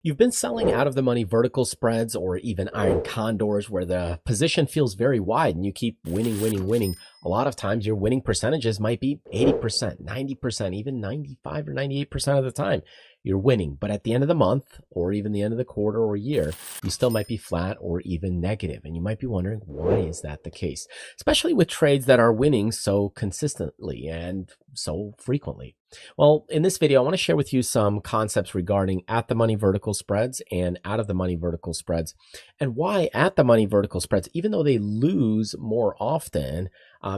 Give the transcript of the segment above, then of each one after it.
You've been selling out of the money vertical spreads or even iron condors where the position feels very wide and you keep winning, winning, winning. A lot of times your winning percentages might be 80%, 90%, even 95 or 98% of the time you're winning. But at the end of the month or even the end of the quarter or year, you still might be flat or even negative. And you might be wondering, why is that the case? Especially with trades that are winning so consistently and so frequently. Well, in this video, I want to share with you some concepts regarding at the money vertical spreads and out of the money vertical spreads, and why at the money vertical spreads, even though they lose more often,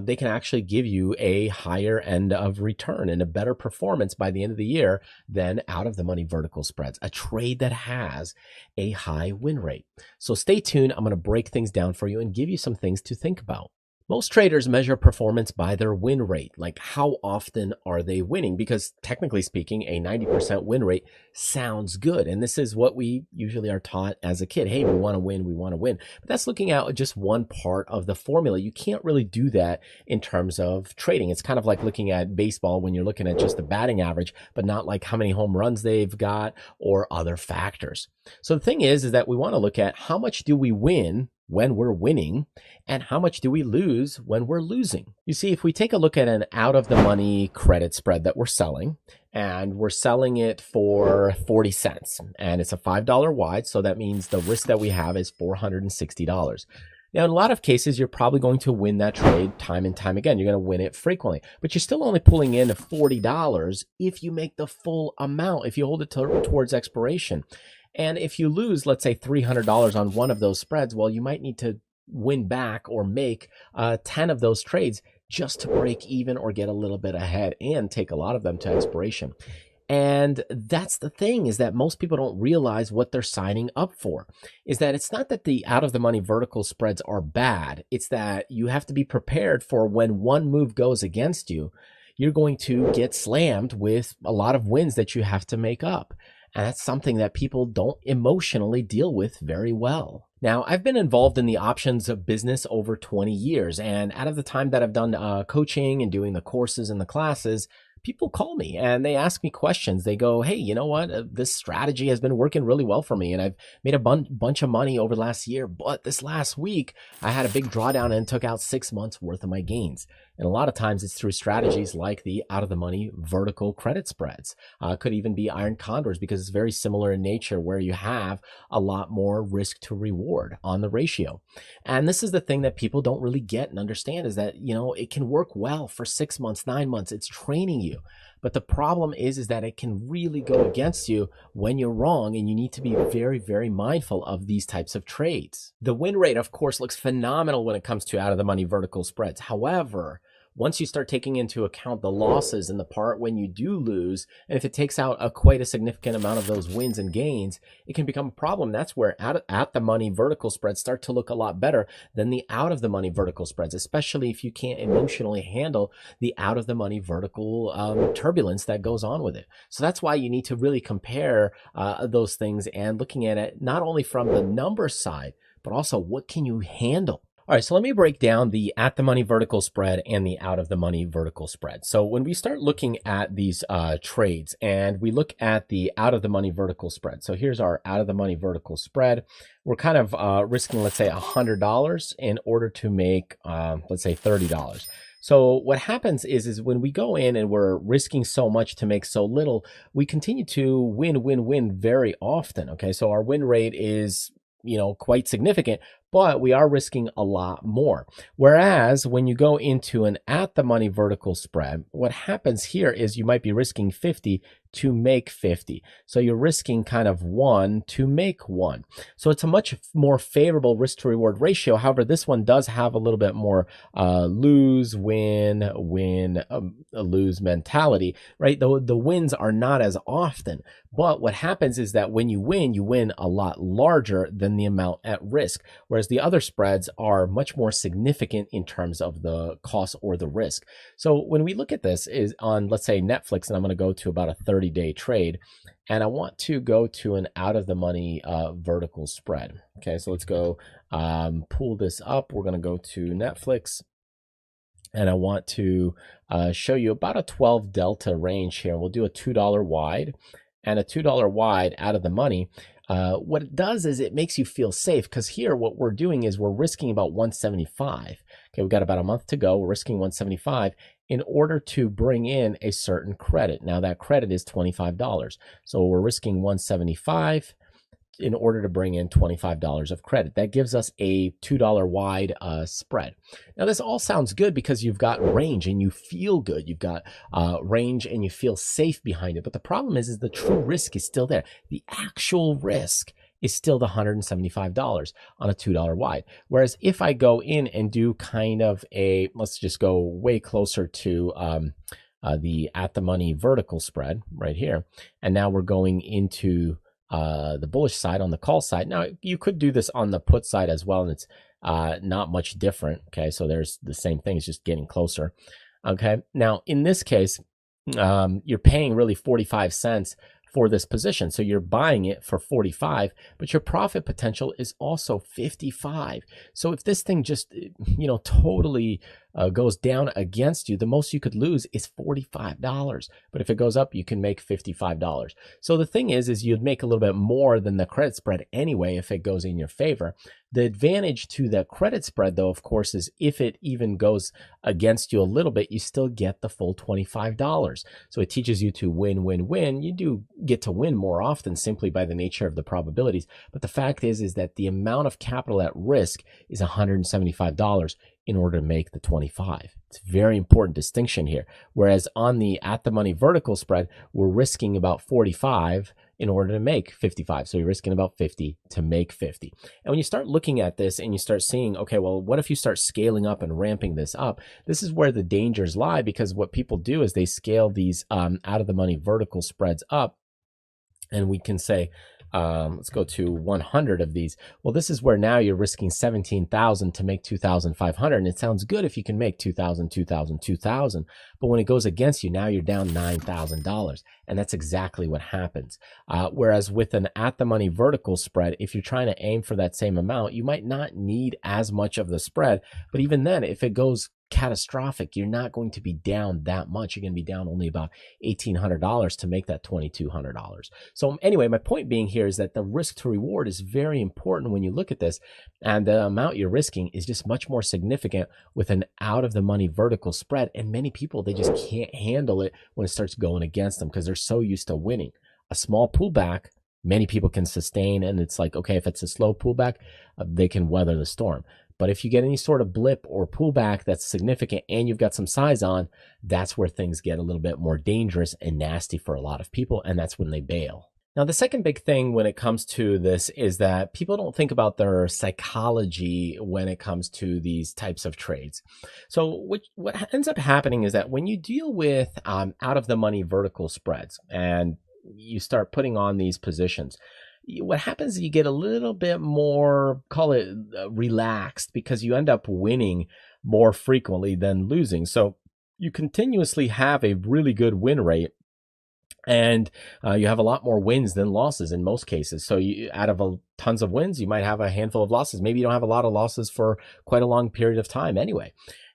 they can actually give you a higher end of return and a better performance by the end of the year than out of the money vertical spreads, a trade that has a high win rate. So stay tuned. I'm going to break things down for you and give you some things to think about. Most traders measure performance by their win rate, like how often are they winning? Because technically speaking, a 90% win rate sounds good. And this is what we usually are taught as a kid. Hey, we want to win, we want to win. But that's looking at just one part of the formula. You can't really do that in terms of trading. It's kind of like looking at baseball when you're looking at just the batting average, but not like how many home runs they've got or other factors. So the thing is that we want to look at how much do we win when we're winning and how much do we lose when we're losing. You see, if we take a look at an out of the money credit spread that we're selling, and we're selling it for 40 cents and it's a $5 wide, so that means the risk that we have is $460. Now, in a lot of cases, you're probably going to win that trade time and time again. You're going to win it frequently, but you're still only pulling in $40 if you make the full amount, if you hold it towards expiration. And if you lose, let's say $300 on one of those spreads, well, you might need to win back or make 10 of those trades just to break even or get a little bit ahead and take a lot of them to expiration. And that's the thing, is that most people don't realize what they're signing up for. Is that it's not that the out of the money vertical spreads are bad. It's that you have to be prepared for when one move goes against you, you're going to get slammed with a lot of wins that you have to make up. And that's something that people don't emotionally deal with very well. Now, I've been involved in the options of business over 20 years. And out of the time that I've done coaching and doing the courses and the classes, people call me and they ask me questions. They go, hey, you know what? This strategy has been working really well for me. And I've made a bunch of money over the last year. But this last week, I had a big drawdown and took out 6 months worth of my gains. And a lot of times it's through strategies like the out of the money vertical credit spreads. Could even be iron condors, because it's very similar in nature, where you have a lot more risk to reward on the ratio. And this is the thing that people don't really get and understand, is that, you know, it can work well for 6 months, 9 months. It's training you. But the problem is that it can really go against you when you're wrong, and you need to be very, very mindful of these types of trades. The win rate, of course, looks phenomenal when it comes to out of the money vertical spreads. However, once you start taking into account the losses and the part when you do lose, and if it takes out quite a significant amount of those wins and gains, it can become a problem. That's where at the money vertical spreads start to look a lot better than the out of the money vertical spreads, especially if you can't emotionally handle the out of the money vertical turbulence that goes on with it. So that's why you need to really compare those things, and looking at it not only from the number side, but also what can you handle. All right, so let me break down the at the money vertical spread and the out of the money vertical spread. So when we start looking at these trades and we look at the out of the money vertical spread, so here's our out of the money vertical spread. We're kind of risking, let's say, $100 in order to make, let's say, $30. So what happens is when we go in and we're risking so much to make so little, we continue to win very often. Okay, so our win rate is, you know, quite significant, but we are risking a lot more. Whereas when you go into an at the money vertical spread, what happens here is you might be risking 50 to make 50. So you're risking kind of 1 to make 1. So it's a much more favorable risk to reward ratio. However, this one does have a little bit more lose, win, lose mentality, right? The wins are not as often. But what happens is that when you win a lot larger than the amount at risk. Whereas the other spreads are much more significant in terms of the cost or the risk. So when we look at this is on, let's say, Netflix, and I'm going to go to about a 30-day trade, and I want to go to an out of the money vertical spread. Okay, so let's go pull this up. We're going to go to Netflix, and I want to show you about a 12 delta range here. We'll do a $2 wide. And a $2 wide out of the money, What it does is it makes you feel safe, because here what we're doing is we're risking about 175. Okay, we've got about a month to go. We're risking 175 in order to bring in a certain credit. Now that credit is $25. So we're risking 175 in order to bring in $25 of credit. That gives us a $2 wide spread. Now, this all sounds good because you've got range and you feel good. You've got range and you feel safe behind it. But the problem is the true risk is still there. The actual risk is still the $175 on a $2 wide. Whereas if I go in and do kind of a, let's just go way closer to the at the money vertical spread right here. And now we're going into the bullish side on the call side. Now, you could do this on the put side as well, and it's not much different. Okay, so there's the same thing, it's just getting closer. Okay, now in this case, you're paying really 45 cents for this position. So you're buying it for 45, but your profit potential is also 55. So if this thing just, totally goes down against you, the most you could lose is $45. But if it goes up, you can make $55. So the thing is you'd make a little bit more than the credit spread anyway if it goes in your favor. The advantage to the credit spread, though, of course, is if it even goes against you a little bit, you still get the full $25. So it teaches you to win, win, win. You do get to win more often simply by the nature of the probabilities. But the fact is that the amount of capital at risk is $175 in order to make the 25. It's a very important distinction here. Whereas on the at the money vertical spread, we're risking about 45 in order to make 55. So you're risking about 50 to make 50. And when you start looking at this and you start seeing, okay, well, what if you start scaling up and ramping this up? This is where the dangers lie, because what people do is they scale these out of the money vertical spreads up. And we can say, let's go to 100 of these. Well, this is where now you're risking 17,000 to make 2,500. And it sounds good if you can make 2,000, 2,000, 2,000. But when it goes against you, now you're down $9,000. And that's exactly what happens. Whereas with an at the money vertical spread, if you're trying to aim for that same amount, you might not need as much of the spread. But even then, if it goes catastrophic, you're not going to be down that much. You're going to be down only about $1,800 to make that $2,200. So anyway, my point being here is that the risk to reward is very important when you look at this, and the amount you're risking is just much more significant with an out of the money vertical spread. And many people, they just can't handle it when it starts going against them because they're so used to winning. A small pullback, many people can sustain, and it's like, okay, if it's a slow pullback, they can weather the storm. But if you get any sort of blip or pullback that's significant and you've got some size on, that's where things get a little bit more dangerous and nasty for a lot of people, and that's when they bail. Now, the second big thing when it comes to this is that people don't think about their psychology when it comes to these types of trades. So what ends up happening is that when you deal with out of the money vertical spreads and you start putting on these positions, what happens is you get a little bit more, call it relaxed, because you end up winning more frequently than losing. So you continuously have a really good win rate, and you have a lot more wins than losses in most cases. So out of tons of wins, you might have a handful of losses. Maybe you don't have a lot of losses for quite a long period of time anyway.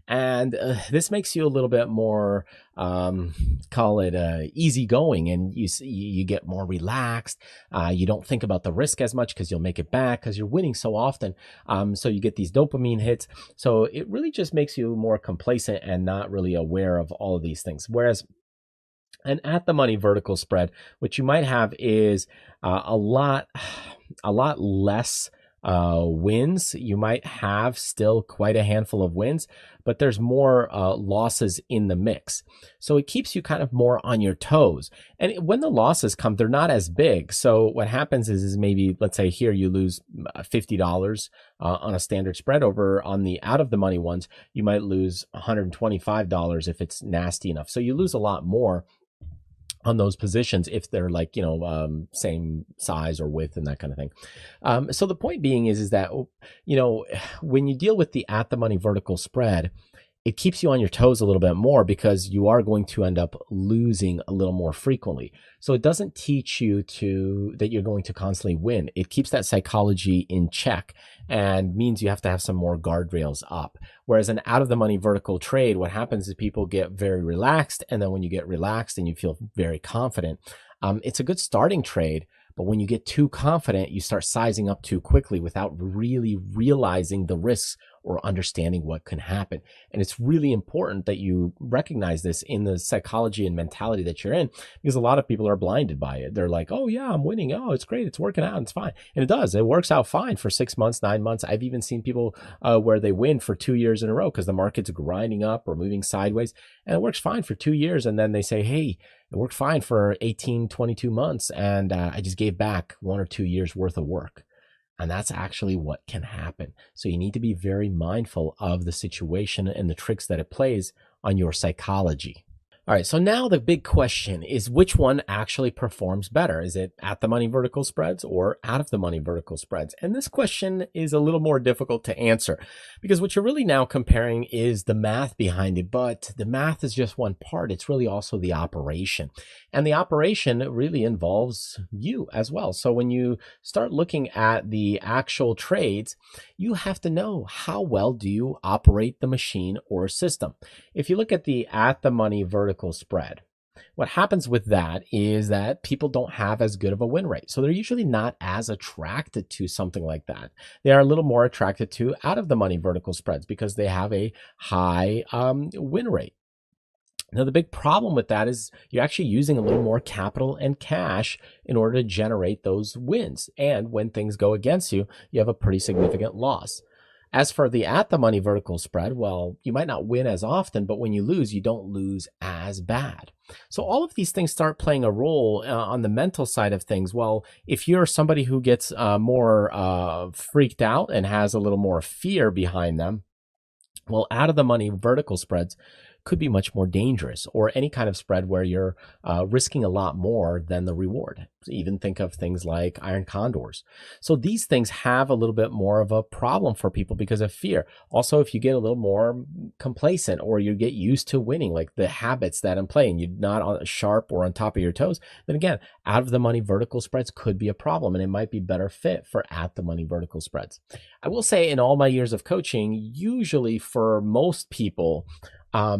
And this makes you a little bit more, call it easygoing, and you get more relaxed. You don't think about the risk as much because you'll make it back because you're winning so often. So you get these dopamine hits. So it really just makes you more complacent and not really aware of all of these things. Whereas an at the money vertical spread, what you might have is a lot less wins. You might have still quite a handful of wins, but there's more losses in the mix. So it keeps you kind of more on your toes. And when the losses come, they're not as big. So what happens is maybe, let's say here you lose $50 on a standard spread. Over on the out of the money ones, you might lose $125 if it's nasty enough. So you lose a lot more on those positions if they're like, same size or width and that kind of thing. So the point being is that, when you deal with the at the money vertical spread, it keeps you on your toes a little bit more because you are going to end up losing a little more frequently. So it doesn't teach you that you're going to constantly win. It keeps that psychology in check and means you have to have some more guardrails up. Whereas an out of the money vertical trade, what happens is people get very relaxed. And then when you get relaxed and you feel very confident, it's a good starting trade. But when you get too confident, you start sizing up too quickly without really realizing the risks or understanding what can happen. And it's really important that you recognize this in the psychology and mentality that you're in, because a lot of people are blinded by it. They're like, oh yeah, I'm winning. Oh, it's great. It's working out. It's fine. And it does. It works out fine for 6 months, 9 months. I've even seen people where they win for 2 years in a row because the market's grinding up or moving sideways, and it works fine for 2 years. And then they say, hey, it worked fine for 18, 22 months. And I just gave back 1 or 2 years worth of work. And that's actually what can happen. So you need to be very mindful of the situation and the tricks that it plays on your psychology. All right, so now the big question is, which one actually performs better? Is it at the money vertical spreads or out of the money vertical spreads? And this question is a little more difficult to answer, because what you're really now comparing is the math behind it, but the math is just one part. It's really also the operation. And the operation really involves you as well. So when you start looking at the actual trades, you have to know, how well do you operate the machine or system? If you look at the at the money vertical spread, what happens with that is that people don't have as good of a win rate. So they're usually not as attracted to something like that. They are a little more attracted to out of the money vertical spreads because they have a high win rate. Now, the big problem with that is you're actually using a little more capital and cash in order to generate those wins. And when things go against you, you have a pretty significant loss. As for the at the money vertical spread, well, you might not win as often, but when you lose, you don't lose as bad. So all of these things start playing a role on the mental side of things. Well, if you're somebody who gets more freaked out and has a little more fear behind them, well, out of the money vertical spreads could be much more dangerous, or any kind of spread where you're risking a lot more than the reward. So even think of things like iron condors. So these things have a little bit more of a problem for people because of fear. Also, if you get a little more complacent or you get used to winning, like the habits that in play, and you're not sharp or on top of your toes, then again, out of the money vertical spreads could be a problem, and it might be better fit for at the money vertical spreads. I will say, in all my years of coaching, usually for most people,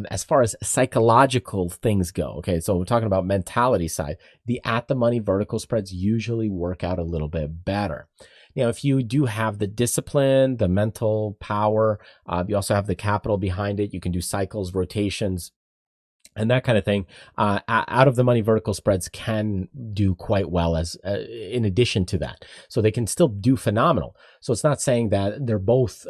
as far as psychological things go, okay, so we're talking about mentality side, the at the money vertical spreads usually work out a little bit better. Now, if you do have the discipline, the mental power, you also have the capital behind it, you can do cycles, rotations, and that kind of thing, out of the money vertical spreads can do quite well as in addition to that. So they can still do phenomenal. So it's not saying that they're both,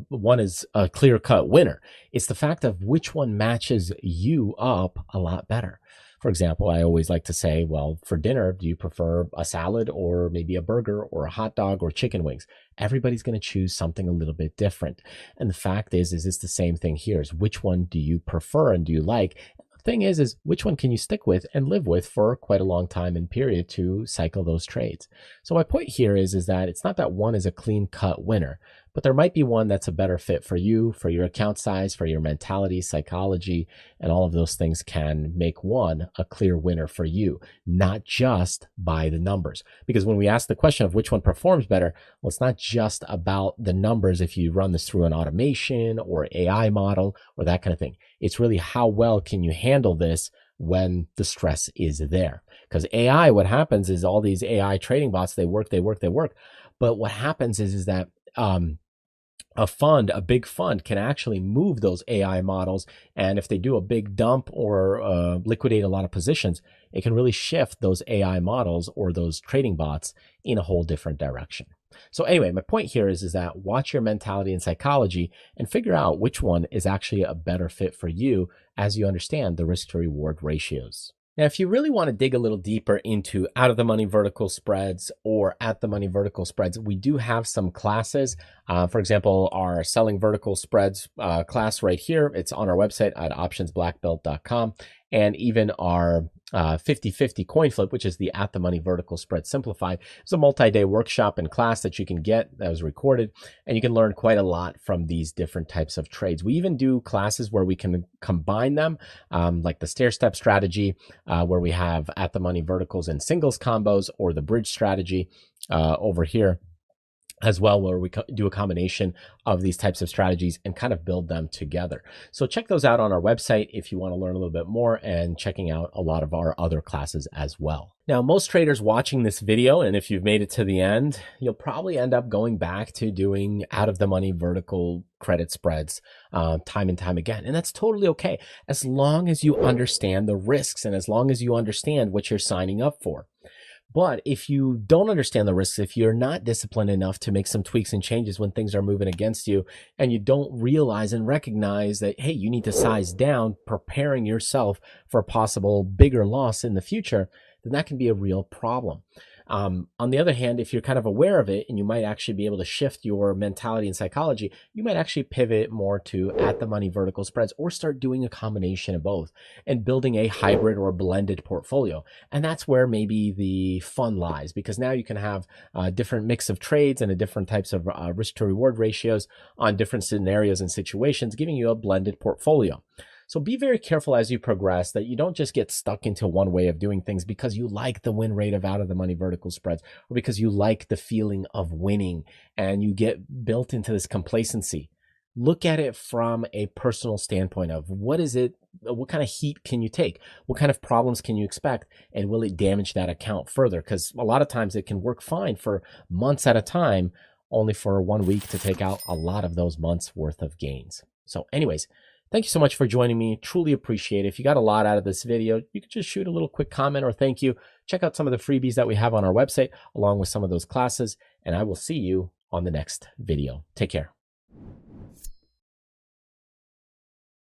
one is a clear cut winner. It's the fact of which one matches you up a lot better. For example, I always like to say, well, for dinner, do you prefer a salad or maybe a burger or a hot dog or chicken wings? Everybody's going to choose something a little bit different. And the fact is it's the same thing here, is which one do you prefer and do you like? Thing is which one can you stick with and live with for quite a long time and period to cycle those trades. So my point here is that it's not that one is a clean cut winner, but there might be one that's a better fit for you, for your account size, for your mentality, psychology, and all of those things can make one a clear winner for you, not just by the numbers. Because when we ask the question of which one performs better, well, it's not just about the numbers if you run this through an automation or AI model or that kind of thing. It's really how well can you handle this when the stress is there. Because AI, what happens is all these AI trading bots, they work. But what happens is that a big fund can actually move those AI models. And if they do a big dump or liquidate a lot of positions, it can really shift those AI models or those trading bots in a whole different direction. So anyway, my point here is that watch your mentality and psychology and figure out which one is actually a better fit for you as you understand the risk to reward ratios. Now, if you really want to dig a little deeper into out of the money vertical spreads or at the money vertical spreads, we do have some classes. For example, our selling vertical spreads class right here. It's on our website at optionsblackbelt.com. And even our 50/50 coin flip, which is the at the money vertical spread simplified. It's a multi-day workshop and class that you can get that was recorded, and you can learn quite a lot from these different types of trades. We even do classes where we can combine them, like the stair step strategy, where we have at the money verticals and singles combos, or the bridge strategy over here. as well, where we do a combination of these types of strategies and kind of build them together. So check those out on our website if you want to learn a little bit more, and checking out a lot of our other classes as well. Now, most traders watching this video, and if you've made it to the end, you'll probably end up going back to doing out of the money vertical credit spreads time and time again. And that's totally okay, as long as you understand the risks and as long as you understand what you're signing up for. But if you don't understand the risks, if you're not disciplined enough to make some tweaks and changes when things are moving against you, and you don't realize and recognize that, hey, you need to size down, preparing yourself for a possible bigger loss in the future, then that can be a real problem. On the other hand, if you're kind of aware of it and you might actually be able to shift your mentality and psychology, you might actually pivot more to at the money vertical spreads, or start doing a combination of both and building a hybrid or blended portfolio. And that's where maybe the fun lies, because now you can have a different mix of trades and a different types of risk to reward ratios on different scenarios and situations, giving you a blended portfolio. So be very careful as you progress that you don't just get stuck into one way of doing things because you like the win rate of out of the money vertical spreads, or because you like the feeling of winning and you get built into this complacency. Look at it from a personal standpoint of what is it, what kind of heat can you take? What kind of problems can you expect? And will it damage that account further? Because a lot of times it can work fine for months at a time, only for 1 week to take out a lot of those months worth of gains. So anyways, thank you so much for joining me. Truly appreciate it. If you got a lot out of this video, you could just shoot a little quick comment or thank you. Check out some of the freebies that we have on our website, along with some of those classes, and I will see you on the next video. Take care.